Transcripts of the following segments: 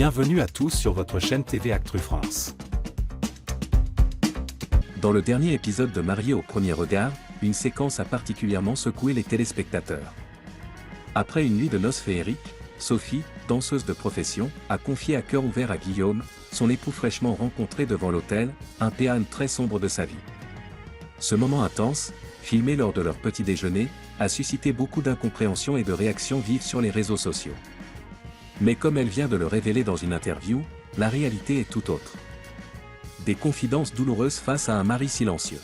Bienvenue à tous sur votre chaîne TV Actu France. Dans le dernier épisode de Mariés au premier regard, une séquence a particulièrement secoué les téléspectateurs. Après une nuit de noces féeriques, Sophie, danseuse de profession, a confié à cœur ouvert à Guillaume, son époux fraîchement rencontré devant l'hôtel, un péane très sombre de sa vie. Ce moment intense, filmé lors de leur petit déjeuner, a suscité beaucoup d'incompréhension et de réactions vives sur les réseaux sociaux. Mais comme elle vient de le révéler dans une interview, la réalité est tout autre. Des confidences douloureuses face à un mari silencieux.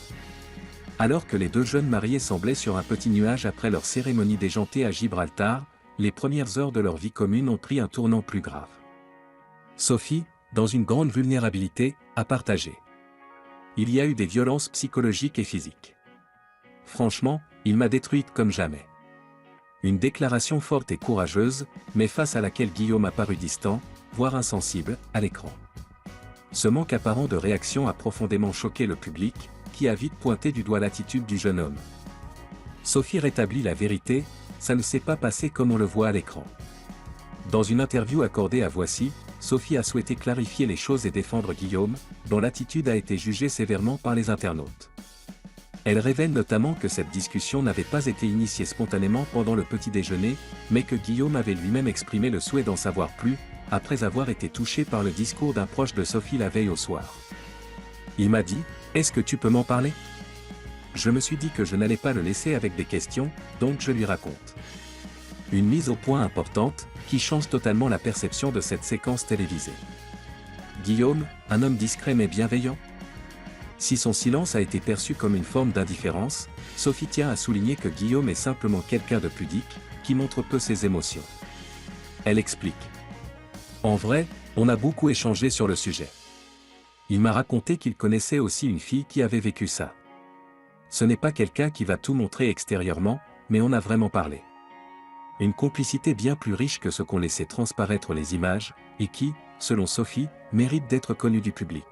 Alors que les deux jeunes mariés semblaient sur un petit nuage après leur cérémonie déjantée à Gibraltar, les premières heures de leur vie commune ont pris un tournant plus grave. Sophie, dans une grande vulnérabilité, a partagé. Il y a eu des violences psychologiques et physiques. Franchement, il m'a détruite comme jamais. Une déclaration forte et courageuse, mais face à laquelle Guillaume a paru distant, voire insensible, à l'écran. Ce manque apparent de réaction a profondément choqué le public, qui a vite pointé du doigt l'attitude du jeune homme. Sophie rétablit la vérité, ça ne s'est pas passé comme on le voit à l'écran. Dans une interview accordée à Voici, Sophie a souhaité clarifier les choses et défendre Guillaume, dont l'attitude a été jugée sévèrement par les internautes. Elle révèle notamment que cette discussion n'avait pas été initiée spontanément pendant le petit déjeuner, mais que Guillaume avait lui-même exprimé le souhait d'en savoir plus, après avoir été touché par le discours d'un proche de Sophie la veille au soir. Il m'a dit « Est-ce que tu peux m'en parler ?» Je me suis dit que je n'allais pas le laisser avec des questions, donc je lui raconte. Une mise au point importante, qui change totalement la perception de cette séquence télévisée. Guillaume, un homme discret mais bienveillant ? Si son silence a été perçu comme une forme d'indifférence, Sophie tient à souligner que Guillaume est simplement quelqu'un de pudique, qui montre peu ses émotions. Elle explique. En vrai, on a beaucoup échangé sur le sujet. Il m'a raconté qu'il connaissait aussi une fille qui avait vécu ça. Ce n'est pas quelqu'un qui va tout montrer extérieurement, mais on a vraiment parlé. Une complicité bien plus riche que ce qu'ont laissé transparaître les images, et qui, selon Sophie, mérite d'être connue du public.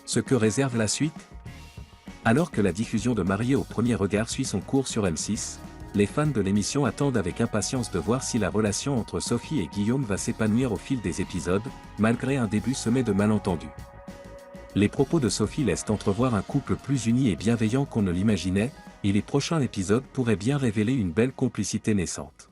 Ce que réserve la suite ? Alors que la diffusion de Mariés au premier regard suit son cours sur M6, les fans de l'émission attendent avec impatience de voir si la relation entre Sophie et Guillaume va s'épanouir au fil des épisodes, malgré un début semé de malentendus. Les propos de Sophie laissent entrevoir un couple plus uni et bienveillant qu'on ne l'imaginait, et les prochains épisodes pourraient bien révéler une belle complicité naissante.